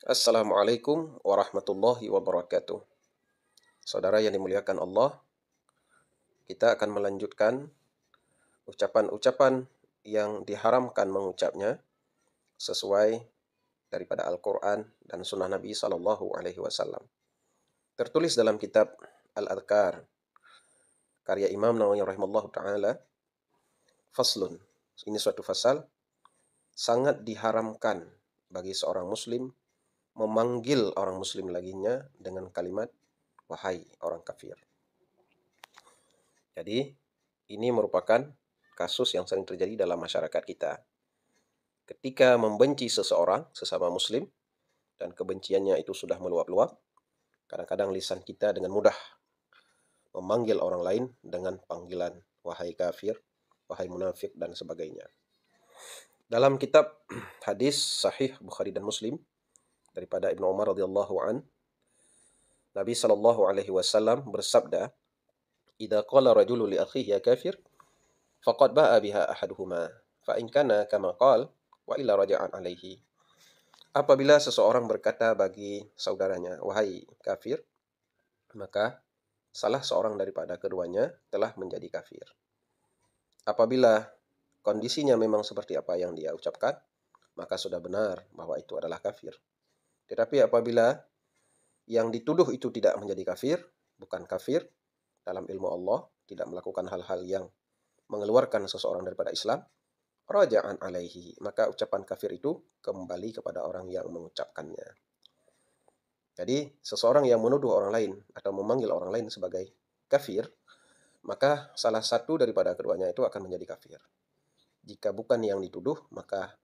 Assalamualaikum warahmatullahi wabarakatuh. Saudara yang dimuliakan Allah, kita akan melanjutkan ucapan-ucapan yang diharamkan mengucapnya sesuai daripada Al-Quran dan Sunnah Nabi Sallallahu Alaihi Wasallam. Tertulis dalam kitab Al-Adhkar, karya Imam Nawawi rahimahullah ta'ala, faslun. Ini suatu fasal, sangat diharamkan bagi seorang muslim memanggil orang muslim lainnya dengan kalimat wahai orang kafir. Jadi, ini merupakan kasus yang sering terjadi dalam masyarakat kita. Ketika membenci seseorang, sesama muslim, dan kebenciannya itu sudah meluap-luap, kadang-kadang lisan kita dengan mudah memanggil orang lain dengan panggilan wahai kafir, wahai munafik, dan sebagainya. Dalam kitab hadis sahih Bukhari dan Muslim daripada Ibnu Umar radhiyallahu an, Nabi sallallahu alaihi wasallam bersabda, "Idza qala rajulun li akhihi ya kafir, faqad ba'a biha ahaduhuma, fa in kana kama qala wa illa raja'an alaihi." Apabila seseorang berkata bagi saudaranya, wahai kafir, maka salah seorang daripada keduanya telah menjadi kafir. Apabila kondisinya memang seperti apa yang dia ucapkan, maka sudah benar bahwa itu adalah kafir. Tetapi apabila yang dituduh itu tidak menjadi kafir, bukan kafir dalam ilmu Allah, tidak melakukan hal-hal yang mengeluarkan seseorang daripada Islam, raja'an alaihi, maka ucapan kafir itu kembali kepada orang yang mengucapkannya. Jadi, seseorang yang menuduh orang lain atau memanggil orang lain sebagai kafir, maka salah satu daripada keduanya itu akan menjadi kafir. Jika bukan yang dituduh, maka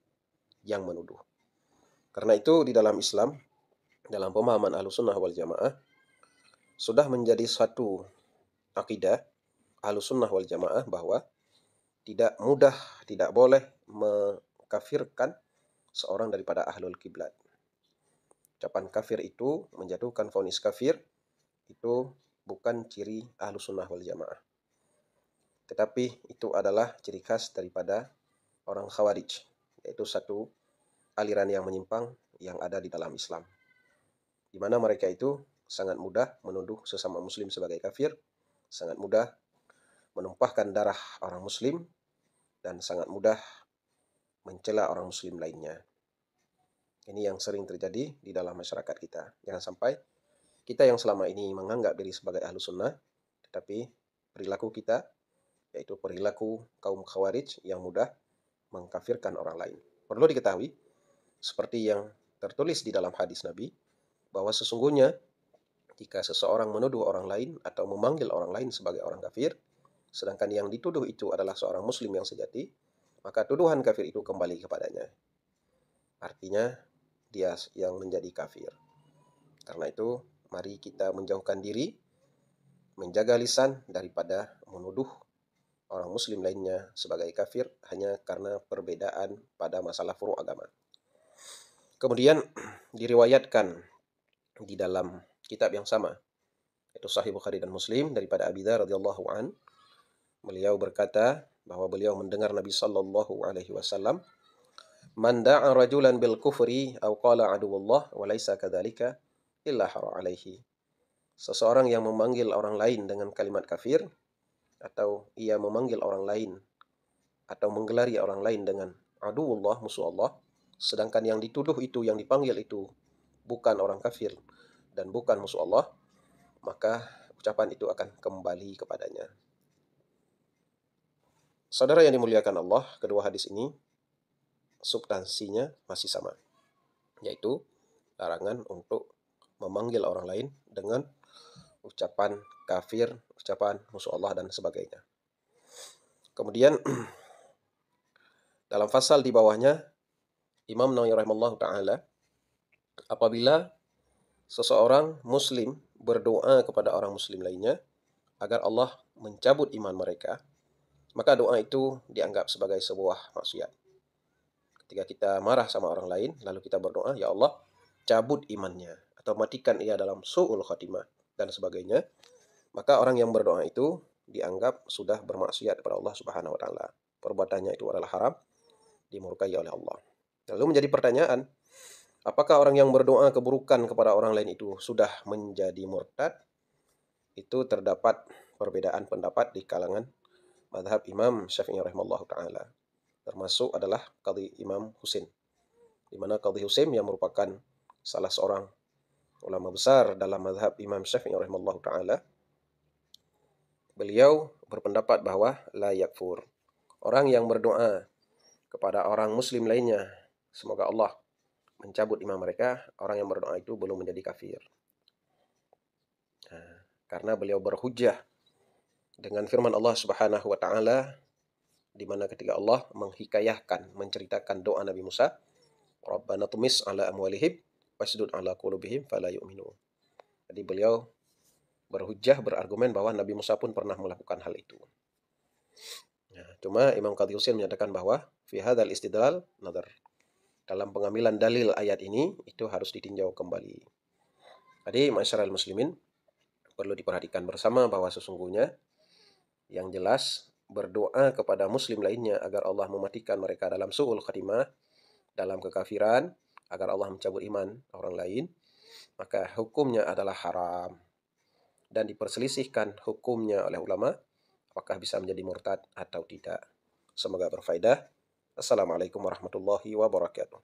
yang menuduh. Karena itu di dalam Islam, dalam pemahaman Ahlussunnah wal Jamaah, sudah menjadi satu akidah Ahlussunnah wal Jamaah bahwa tidak mudah, tidak boleh mengkafirkan seorang daripada ahlul kiblat. Ucapan kafir itu, menjatuhkan vonis kafir, itu bukan ciri Ahlussunnah wal Jamaah. Tetapi itu adalah ciri khas daripada orang Khawarij, yaitu satu aliran yang menyimpang yang ada di dalam Islam, di mana mereka itu sangat mudah menuduh sesama muslim sebagai kafir, sangat mudah menumpahkan darah orang muslim, dan sangat mudah mencela orang muslim lainnya. Ini yang sering terjadi di dalam masyarakat kita. Jangan sampai kita yang selama ini menganggap diri sebagai ahlu sunnah, tetapi perilaku kita, yaitu perilaku kaum khawarij yang mudah mengkafirkan orang lain. Perlu diketahui, seperti yang tertulis di dalam hadis Nabi, bahwa sesungguhnya jika seseorang menuduh orang lain atau memanggil orang lain sebagai orang kafir, sedangkan yang dituduh itu adalah seorang muslim yang sejati, maka tuduhan kafir itu kembali kepadanya. Artinya, dia yang menjadi kafir. Karena itu, mari kita menjauhkan diri, menjaga lisan daripada menuduh orang muslim lainnya sebagai kafir hanya karena perbedaan pada masalah furu' agama. Kemudian diriwayatkan di dalam kitab yang sama, yaitu Sahih Bukhari dan Muslim daripada Abi Dzar radhiyallahu an, beliau berkata bahwa beliau mendengar Nabi sallallahu alaihi wasallam, "Man da'a rajulan bil kufri aw qala aduwwullah wa laisa kadzalika illa hara alaihi." Seseorang yang memanggil orang lain dengan kalimat kafir, atau ia memanggil orang lain atau menggelari orang lain dengan aduwwullah, musuh Allah, sedangkan yang dituduh itu, yang dipanggil itu bukan orang kafir dan bukan musuh Allah, maka ucapan itu akan kembali kepadanya. Saudara yang dimuliakan Allah, kedua hadis ini substansinya masih sama, yaitu larangan untuk memanggil orang lain dengan ucapan kafir, ucapan musuh Allah, dan sebagainya. Kemudian dalam pasal di bawahnya, Imam Nawawi rahimahullah ta'ala, apabila seseorang muslim berdoa kepada orang muslim lainnya agar Allah mencabut iman mereka, maka doa itu dianggap sebagai sebuah maksiat. Ketika kita marah sama orang lain, lalu kita berdoa, ya Allah, cabut imannya, atau matikan ia dalam su'ul khatimah, dan sebagainya, maka orang yang berdoa itu dianggap sudah bermaksiat kepada Allah Subhanahu wa Ta'ala. Perbuatannya itu adalah haram, dimurkai oleh Allah. Lalu menjadi pertanyaan, Apakah orang yang berdoa keburukan kepada orang lain itu sudah menjadi murtad? Itu terdapat perbedaan pendapat di kalangan madhab Imam Syafi'i rahimahullah ta'ala. Termasuk adalah Qadhi Imam Husin. Di mana Qadhi Husin yang merupakan salah seorang ulama besar dalam madhab Imam Syafi'i rahimahullah ta'ala. Beliau berpendapat bahwa la yakfur. Orang yang berdoa kepada orang muslim lainnya, semoga Allah mencabut iman mereka, orang yang berdoa itu belum menjadi kafir. Karena beliau berhujjah dengan firman Allah Subhanahu wa taala, di mana ketika Allah menghikayahkan, menceritakan doa Nabi Musa, Rabbana tumis ala amwalihim wasdud ala qulubihim fala yu'minu. Jadi beliau berhujjah, berargumen bahwa Nabi Musa pun pernah melakukan hal itu. Cuma Imam Qadhi Husain menyatakan bahwa fi hadzal istidlal nadar. Dalam pengambilan dalil ayat ini itu harus ditinjau kembali. Jadi masyarakat muslimin perlu diperhatikan bersama bahwa sesungguhnya yang jelas berdoa kepada muslim lainnya agar Allah mematikan mereka dalam su'ul khatimah, dalam kekafiran, agar Allah mencabut iman orang lain, maka hukumnya adalah haram dan diperselisihkan hukumnya oleh ulama apakah bisa menjadi murtad atau tidak. Semoga berfaedah. Assalamualaikum warahmatullahi wabarakatuh.